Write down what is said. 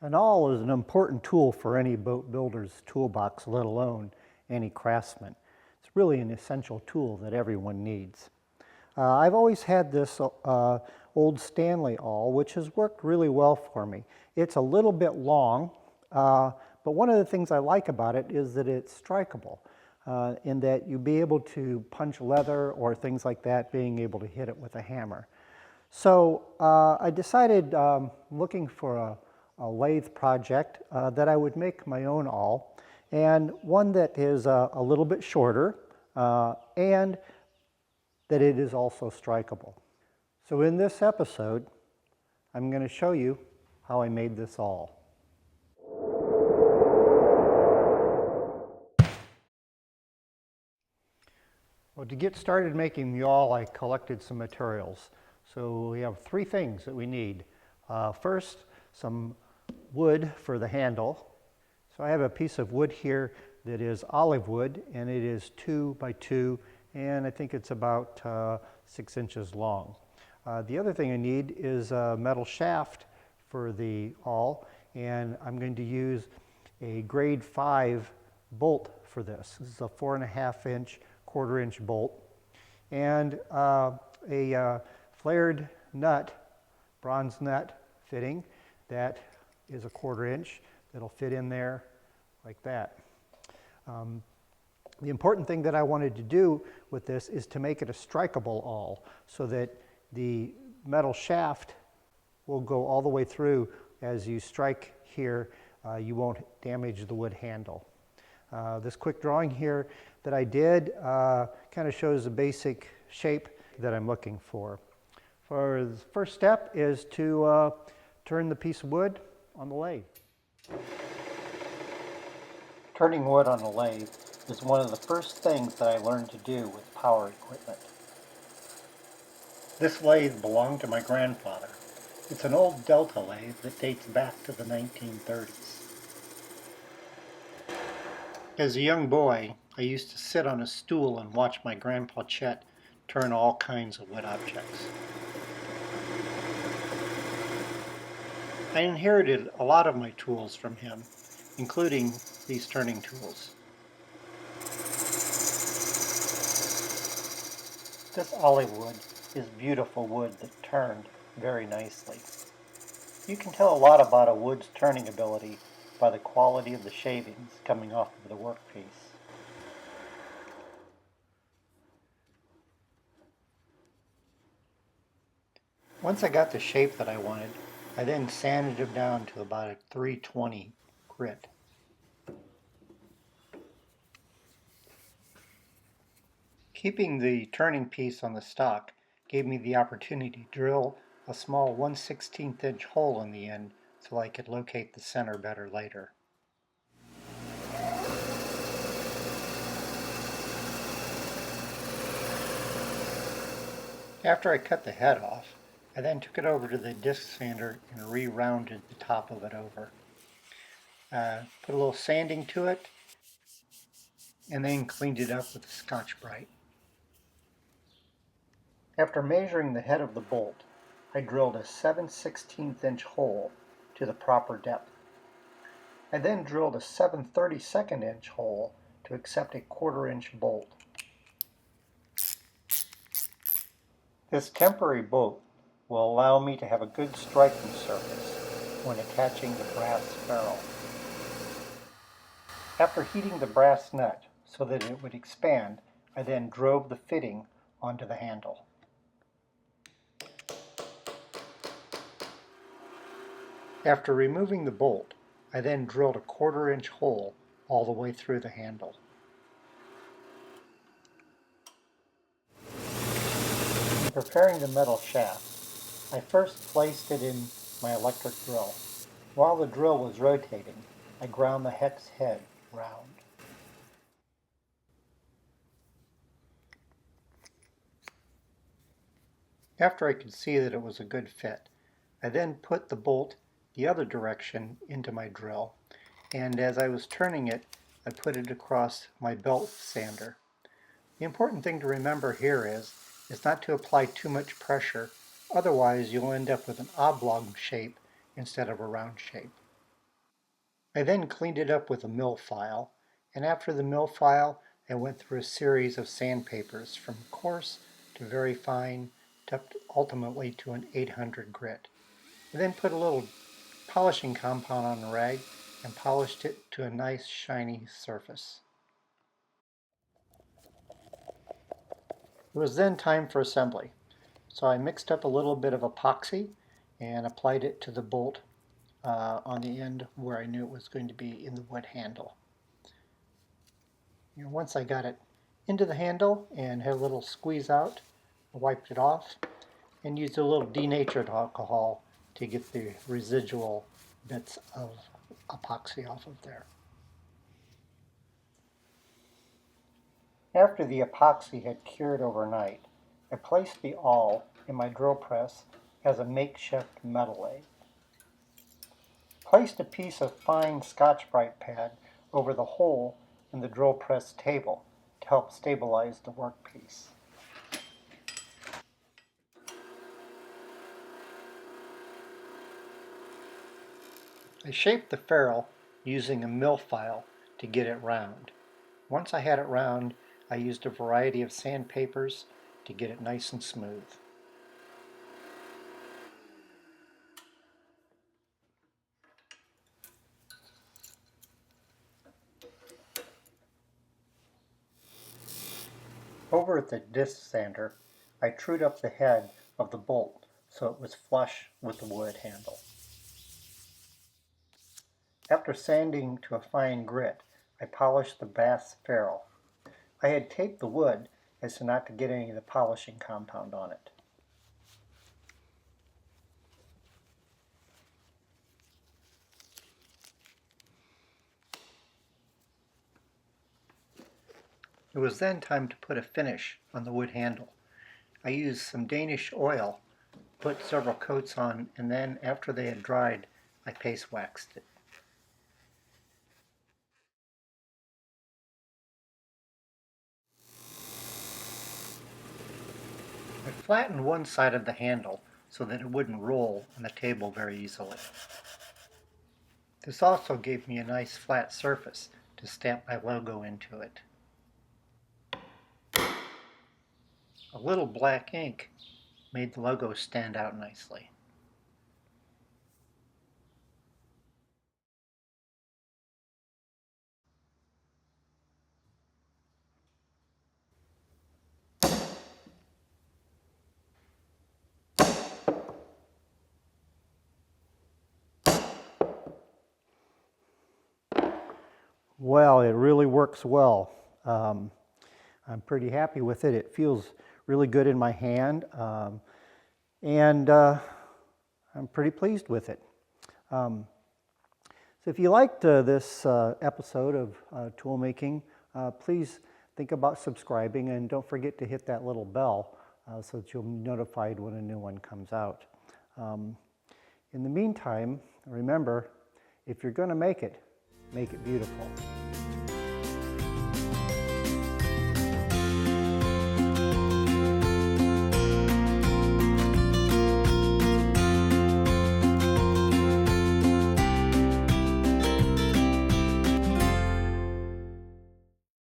An awl is an important tool for any boat builder's toolbox, let alone any craftsman. It's really an essential tool that everyone needs. I've always had this old Stanley awl, which has worked really well for me. It's a little bit long, but one of the things I like about it is that it's strikeable, in that you'll be able to punch leather or things like that, being able to hit it with a hammer. So I decided, looking for a lathe project, that I would make my own awl, and one that is a little bit shorter and that it is also strikeable. So in this episode, I'm going to show you how I made this awl. Well, to get started making the awl, I collected some materials. So we have three things that we need. First, some wood for the handle. So I have a piece of wood here that is olive wood, and it is 2 by 2, and I think it's about 6 inches long. The other thing I need is a metal shaft for the awl, and I'm going to use a grade 5 bolt for this. This is a 4.5 inch, 1/4 inch bolt, and a flared nut, bronze nut fitting that is a 1/4 inch that'll fit in there like that. The important thing that I wanted to do with this is to make it a strikeable awl so that the metal shaft will go all the way through. As you strike here, you won't damage the wood handle. This quick drawing here that I did kind of shows the basic shape that I'm looking for. For the first step is to turn the piece of wood on the lathe. Turning wood on a lathe is one of the first things that I learned to do with power equipment. This lathe belonged to my grandfather. It's an old Delta lathe that dates back to the 1930s. As a young boy, I used to sit on a stool and watch my Grandpa Chet turn all kinds of wood objects. I inherited a lot of my tools from him, including these turning tools. This olive wood is beautiful wood that turned very nicely. You can tell a lot about a wood's turning ability by the quality of the shavings coming off of the workpiece. Once I got the shape that I wanted, I then sanded them down to about a 320 grit. Keeping the turning piece on the stock gave me the opportunity to drill a small 1/16 inch hole in the end so I could locate the center better later. After I cut the head off, I then took it over to the disc sander and re-rounded the top of it over. Put a little sanding to it, and then cleaned it up with a Scotch-Brite. After measuring the head of the bolt, I drilled a 7/16 inch hole to the proper depth. I then drilled a 7/32 inch hole to accept a 1/4 inch bolt. This temporary bolt will allow me to have a good striking surface when attaching the brass ferrule. After heating the brass nut so that it would expand, I then drove the fitting onto the handle. After removing the bolt, I then drilled a 1/4 inch hole all the way through the handle. In preparing the metal shaft, I first placed it in my electric drill. While the drill was rotating, I ground the hex head round. After I could see that it was a good fit, I then put the bolt the other direction into my drill, and as I was turning it, I put it across my belt sander. The important thing to remember here is not to apply too much pressure, otherwise you'll end up with an oblong shape instead of a round shape. I then cleaned it up with a mill file, and after the mill file I went through a series of sandpapers from coarse to very fine, ultimately to an 800 grit. I then put a little polishing compound on the rag and polished it to a nice shiny surface. It was then time for assembly. So I mixed up a little bit of epoxy and applied it to the bolt on the end where I knew it was going to be in the wood handle. Once I got it into the handle and had a little squeeze out, I wiped it off and used a little denatured alcohol to get the residual bits of epoxy off of there. After the epoxy had cured overnight, I placed the awl in my drill press as a makeshift metal lathe. Placed a piece of fine Scotch-Brite pad over the hole in the drill press table to help stabilize the workpiece. I shaped the ferrule using a mill file to get it round. Once I had it round, I used a variety of sandpapers to get it nice and smooth. Over at the disc sander, I trued up the head of the bolt so it was flush with the wood handle. After sanding to a fine grit, I polished the brass ferrule. I had taped the wood as not to get any of the polishing compound on it. It was then time to put a finish on the wood handle. I used some Danish oil, put several coats on, and then after they had dried, I paste waxed it. I flattened one side of the handle so that it wouldn't roll on the table very easily. This also gave me a nice flat surface to stamp my logo into it. A little black ink made the logo stand out nicely. Well, it really works well. I'm pretty happy with it. It feels really good in my hand, and I'm pretty pleased with it. So if you liked this episode of tool making, please think about subscribing, and don't forget to hit that little bell so that you'll be notified when a new one comes out. In the meantime, remember, if you're going to make it beautiful.